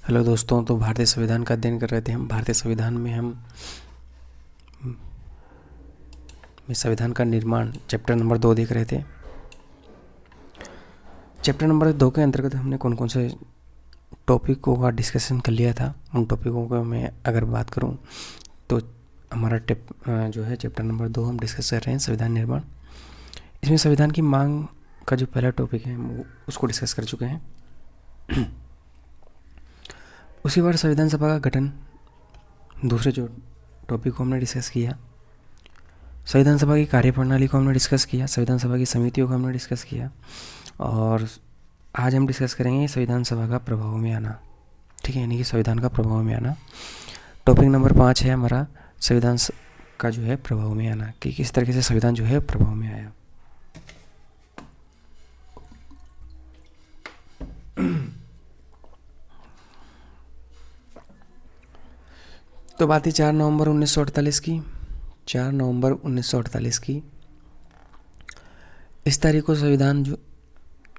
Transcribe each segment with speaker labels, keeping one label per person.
Speaker 1: Hello दोस्तों। तो भारतीय संविधान का अध्ययन कर रहे थे हम। भारतीय संविधान में हम संविधान का निर्माण चैप्टर नंबर 2 देख रहे थे। चैप्टर नंबर 2 के अंतर्गत हमने कौन कौन से टॉपिकों का डिस्कशन कर लिया था। उन टॉपिकों को मैं अगर बात करूं तो हमारा जो है चैप्टर नंबर 2 हम डिस्कस कर रहे हैं संविधान निर्माण। इसमें संविधान की मांग का जो पहला टॉपिक है वो उसको डिस्कस कर चुके हैं। उसी बार संविधान सभा का गठन दूसरे जो टॉपिक को हमने डिस्कस किया। संविधान सभा की कार्यप्रणाली को हमने डिस्कस किया। संविधान सभा की समितियों को हमने डिस्कस किया। और आज हम डिस्कस करेंगे संविधान सभा का प्रभाव में आना। ठीक है, यानी कि संविधान का प्रभाव में आना। टॉपिक नंबर 5 है हमारा संविधान का जो है प्रभाव में आना, कि किस तरीके से संविधान जो है प्रभाव में आया। तो बात है 4 नवंबर 1948 की। 4 नवंबर 1948 की इस तारीख को संविधान जो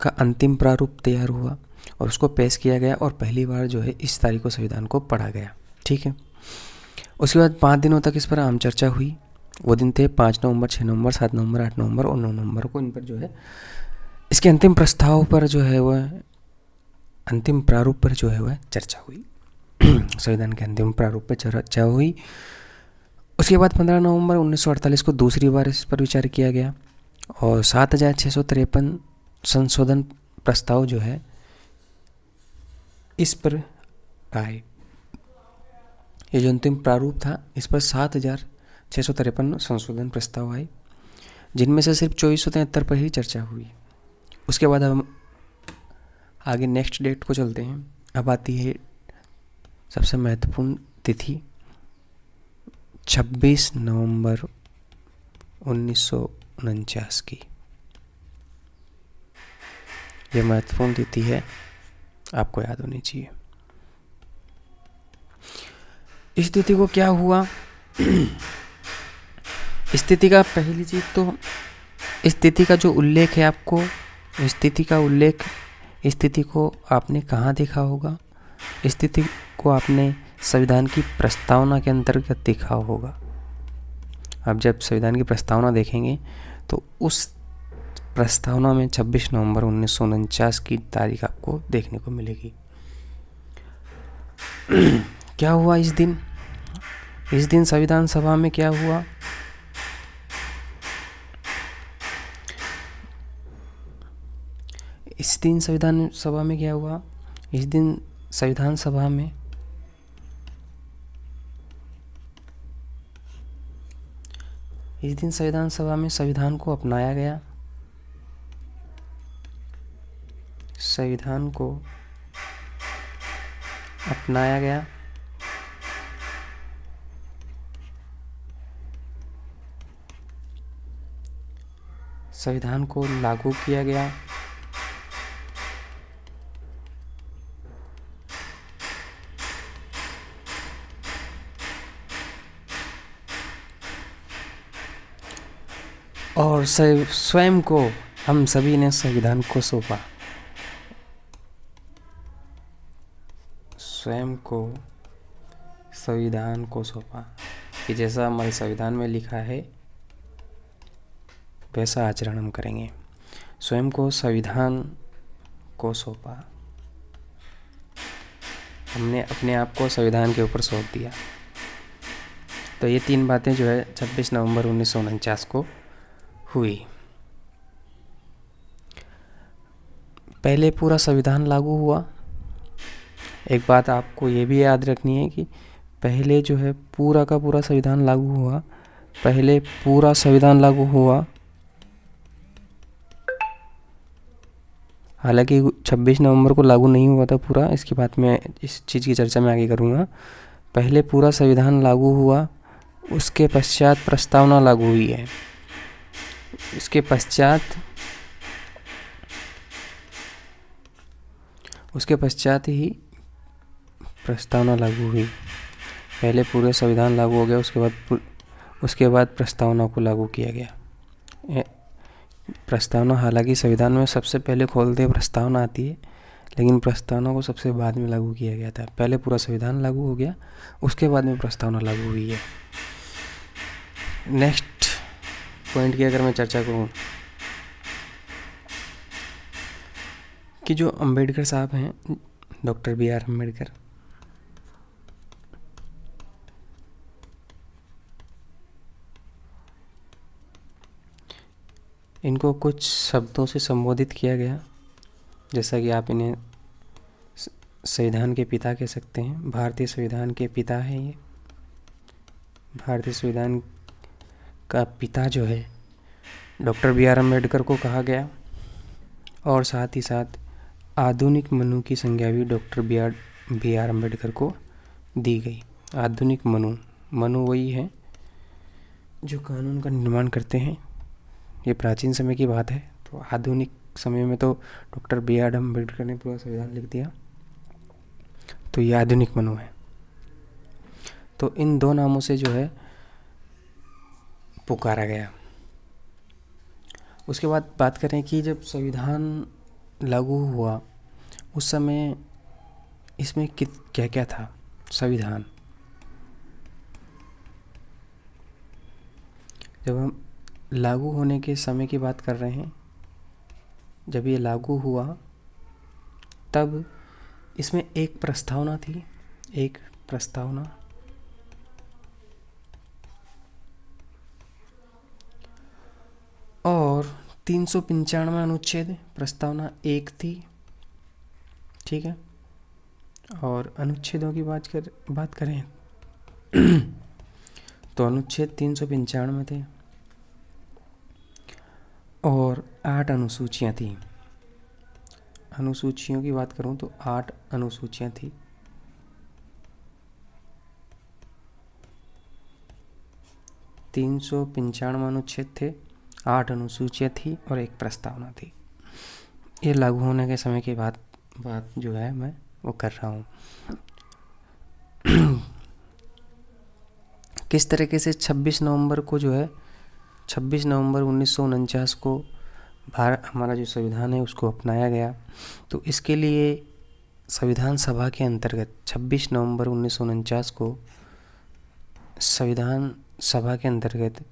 Speaker 1: का अंतिम प्रारूप तैयार हुआ और उसको पेश किया गया और पहली बार जो है इस तारीख को संविधान को पढ़ा गया। ठीक है, उसके बाद 5 दिनों तक इस पर आम चर्चा हुई। वो दिन थे 5 नवंबर, 6 नवंबर, 7 नवंबर, 8 नवंबर और 9 नवंबर को इन पर जो है इसके अंतिम प्रस्ताव पर जो है वह अंतिम प्रारूप पर जो है वह चर्चा हुई। संविधान के अंतिम प्रारूप पर चर्चा हुई। उसके बाद 15 नवंबर 1948 को दूसरी बार इस पर विचार किया गया और 7653 संशोधन प्रस्ताव जो है इस पर आए। ये जो अंतिम प्रारूप था इस पर 7653 संशोधन प्रस्ताव आए, जिनमें से सिर्फ 2473 पर ही चर्चा हुई। उसके बाद हम आगे नेक्स्ट डेट को चलते हैं। अब आती है सबसे महत्वपूर्ण तिथि 26 नवंबर 1949 की। यह महत्वपूर्ण तिथि है, आपको याद होनी चाहिए। इस तिथि को क्या हुआ? इस तिथि का पहली चीज तो इस तिथि का जो उल्लेख है, आपको इस तिथि का उल्लेख, इस तिथि को आपने कहाँ देखा होगा? इस तिथि को आपने संविधान की प्रस्तावना के अंतर्गत देखा होगा। अब जब संविधान की प्रस्तावना देखेंगे तो उस प्रस्तावना में 26 नवंबर 1949 की तारीख आपको देखने को मिलेगी। क्या हुआ इस दिन? इस दिन संविधान सभा में क्या हुआ? इस दिन संविधान सभा में क्या हुआ? इस दिन संविधान सभा में संविधान को अपनाया गया। संविधान को अपनाया गया। संविधान को लागू किया गया। और स्वयं को हम सभी ने संविधान को सौंपा। स्वयं को संविधान को सौंपा कि जैसा हमारे संविधान में लिखा है वैसा आचरण हम करेंगे। स्वयं को संविधान को सौंपा, हमने अपने आप को संविधान के ऊपर सौंप दिया। तो ये 3 बातें जो है 26 नवंबर 1949 को हुई। पहले पूरा संविधान लागू हुआ। एक बात आपको ये भी याद रखनी है कि पहले जो है पूरा का पूरा संविधान लागू हुआ। पहले पूरा संविधान लागू हुआ, हालांकि 26 नवंबर को लागू नहीं हुआ था पूरा। इसकी बात मैं इस चीज़ की चर्चा मैं आगे करूँगा। पहले पूरा संविधान लागू हुआ, उसके पश्चात प्रस्तावना लागू हुई है। उसके पश्चात ही प्रस्तावना लागू हुई। पहले पूरे संविधान लागू हो गया, उसके बाद प्रस्तावना को लागू किया गया। प्रस्तावना, हालांकि संविधान में सबसे पहले खोलते प्रस्तावना आती है, लेकिन प्रस्तावना को सबसे बाद में लागू किया गया था। पहले पूरा संविधान लागू हो गया, उसके बाद में प्रस्तावना लागू हुई है। नेक्स्ट पॉइंट की अगर मैं चर्चा करूँ कि जो अंबेडकर साहब हैं, डॉक्टर बी आर अम्बेडकर, इनको कुछ शब्दों से संबोधित किया गया, जैसा कि आप इन्हें संविधान के पिता कह सकते हैं। भारतीय संविधान के पिता हैं ये। भारतीय संविधान का पिता जो है डॉक्टर बी आर अम्बेडकर को कहा गया, और साथ ही साथ आधुनिक मनु की संज्ञा भी डॉक्टर बी आर अम्बेडकर को दी गई। आधुनिक मनु वही है जो कानून का निर्माण करते हैं। ये प्राचीन समय की बात है, तो आधुनिक समय में तो डॉक्टर बी आर अम्बेडकर ने पूरा संविधान लिख दिया, तो ये आधुनिक मनु है। तो इन दो नामों से जो है पुकारा गया। उसके बाद बात करें कि जब संविधान लागू हुआ उस समय इसमें क्या क्या था। संविधान जब हम लागू होने के समय की बात कर रहे हैं, जब ये लागू हुआ तब इसमें एक प्रस्तावना थी, एक प्रस्तावना, और 395 अनुच्छेद प्रस्तावना एक थी, ठीक है। और अनुच्छेदों की बात करें तो अनुच्छेद 395 थे और 8 अनुसूचियाँ थी। अनुसूचियों की बात करूं तो 8 अनुसूचियाँ थी। तीन 395 अनुच्छेद थे, 8 अनुसूचियाँ थी और एक प्रस्तावना थी। ये लागू होने के समय की बात जो है मैं वो कर रहा हूँ। किस तरीके से 26 नवंबर को जो है 26 नवंबर 1949 को हमारा जो संविधान है उसको अपनाया गया। तो इसके लिए संविधान सभा के अंतर्गत 26 नवंबर 1949 को संविधान सभा के अंतर्गत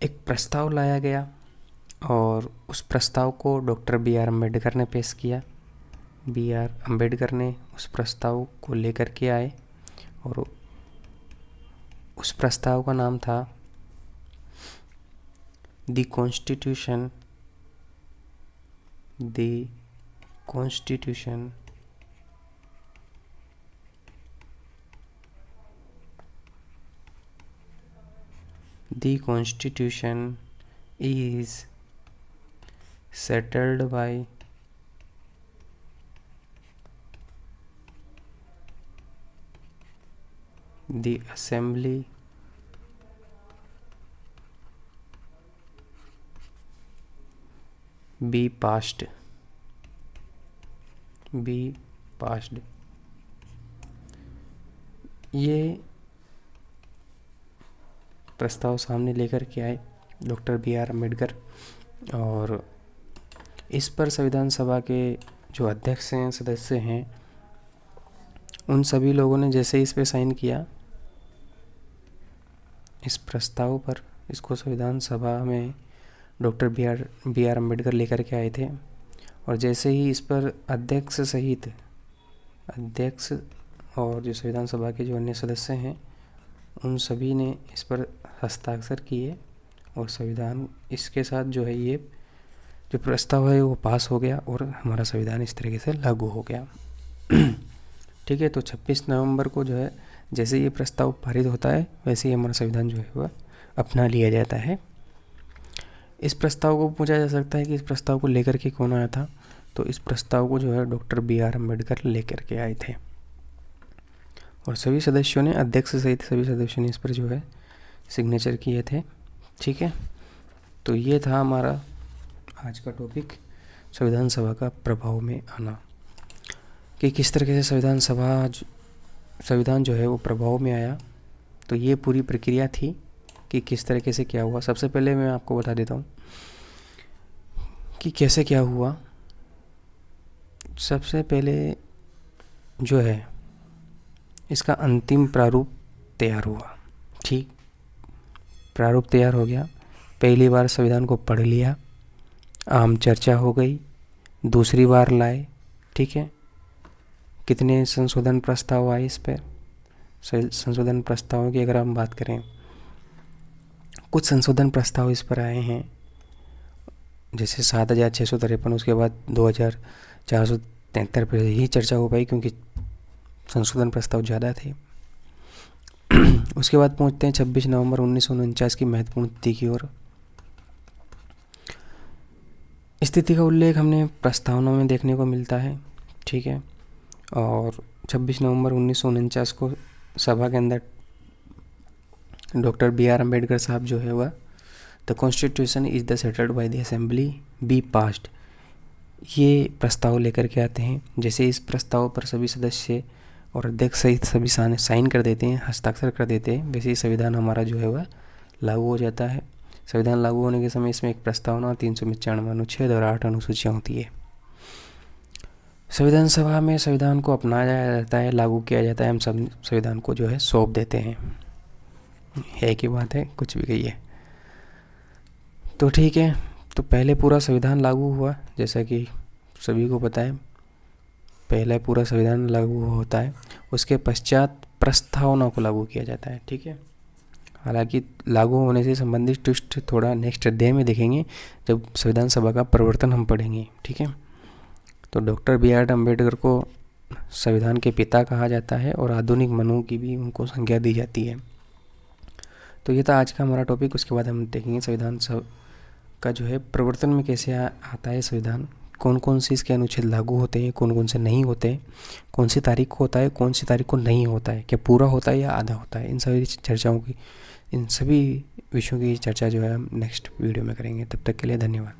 Speaker 1: एक प्रस्ताव लाया गया और उस प्रस्ताव को डॉक्टर बी आर अम्बेडकर ने पेश किया। बी आर अम्बेडकर ने उस प्रस्ताव को लेकर के आए और उस प्रस्ताव का नाम था the constitution is settled by the assembly be passed। ये प्रस्ताव सामने लेकर के आए डॉक्टर बी आर अम्बेडकर, और इस पर संविधान सभा के जो अध्यक्ष हैं, सदस्य हैं, उन सभी लोगों ने जैसे ही इस पे साइन किया, इस प्रस्ताव पर, इसको संविधान सभा में डॉक्टर बी आर अम्बेडकर लेकर के आए थे, और जैसे ही इस पर अध्यक्ष और जो संविधान सभा के जो अन्य सदस्य हैं उन सभी ने इस पर हस्ताक्षर किए, और संविधान इसके साथ जो है ये जो प्रस्ताव है वो पास हो गया और हमारा संविधान इस तरीके से लागू हो गया। ठीक है, तो 26 नवंबर को जो है जैसे ये प्रस्ताव पारित होता है वैसे ही हमारा संविधान जो है वह अपना लिया जाता है। इस प्रस्ताव को पूछा जा सकता है कि इस प्रस्ताव को लेकर के कौन आया था, तो इस प्रस्ताव को जो है डॉक्टर बी आर अम्बेडकर लेकर के आए थे, और सभी सदस्यों ने, अध्यक्ष सहित सभी सदस्यों ने इस पर जो है सिग्नेचर किए थे। ठीक है, तो ये था हमारा आज का टॉपिक, संविधान सभा का प्रभाव में आना, कि किस तरीके से संविधान जो है वो प्रभाव में आया। तो ये पूरी प्रक्रिया थी कि किस तरीके से क्या हुआ। सबसे पहले मैं आपको बता देता हूँ कि कैसे क्या हुआ। सबसे पहले जो है इसका अंतिम प्रारूप तैयार हुआ। ठीक, प्रारूप तैयार हो गया, पहली बार संविधान को पढ़ लिया, आम चर्चा हो गई, दूसरी बार लाए। ठीक है, कितने संशोधन प्रस्ताव आए इस पर? संशोधन प्रस्तावों की अगर हम बात करें, कुछ संशोधन प्रस्ताव इस पर आए हैं, जैसे 7,653, उसके बाद 2,473 पर ही चर्चा हो पाई क्योंकि संशोधन प्रस्ताव ज़्यादा थे। उसके बाद पहुंचते हैं 26 नवंबर 1949 की महत्वपूर्ण तिथि की ओर। इस तिथि का उल्लेख हमने प्रस्तावना में देखने को मिलता है। ठीक है, और 26 नवंबर 1949 को सभा के अंदर डॉक्टर B.R. अम्बेडकर साहब जो है वह the constitution is the settled by the assembly be passed, ये प्रस्ताव लेकर के आते हैं। जैसे इस प्रस्ताव पर सभी सदस्य और अध्यक्ष सहित सभी साइन कर देते हैं, हस्ताक्षर कर देते हैं, वैसे ही संविधान हमारा जो है वह लागू हो जाता है। संविधान लागू होने के समय इसमें एक प्रस्तावना, 395 अनुच्छेद और 8 अनुसूचियाँ होती है। संविधान सभा में संविधान को अपनाया जाता है, लागू किया जाता है, हम सब संविधान को जो है सौंप देते हैं। है की बात है, कुछ भी कहिए। तो ठीक है, तो पहले पूरा संविधान लागू हुआ, जैसा कि सभी को पता है, पहले पूरा संविधान लागू होता है, उसके पश्चात प्रस्तावना को लागू किया जाता है। ठीक है, हालांकि लागू होने से संबंधित ट्विस्ट थोड़ा नेक्स्ट अध्याय में देखेंगे जब संविधान सभा का प्रवर्तन हम पढ़ेंगे। ठीक है, तो डॉक्टर B.R. अम्बेडकर को संविधान के पिता कहा जाता है और आधुनिक मनु की भी उनको संज्ञा दी जाती है। तो ये था आज का हमारा टॉपिक। उसके बाद हम देखेंगे संविधान का जो है प्रवर्तन में कैसे आता है संविधान, कौन कौन से इसके अनुच्छेद लागू होते हैं, कौन कौन से नहीं होते, कौन सी तारीख को होता है, कौन सी तारीख को नहीं होता है, क्या पूरा होता है या आधा होता है। इन सभी चर्चाओं की, इन सभी विषयों की चर्चा जो है हम नेक्स्ट वीडियो में करेंगे। तब तक के लिए धन्यवाद।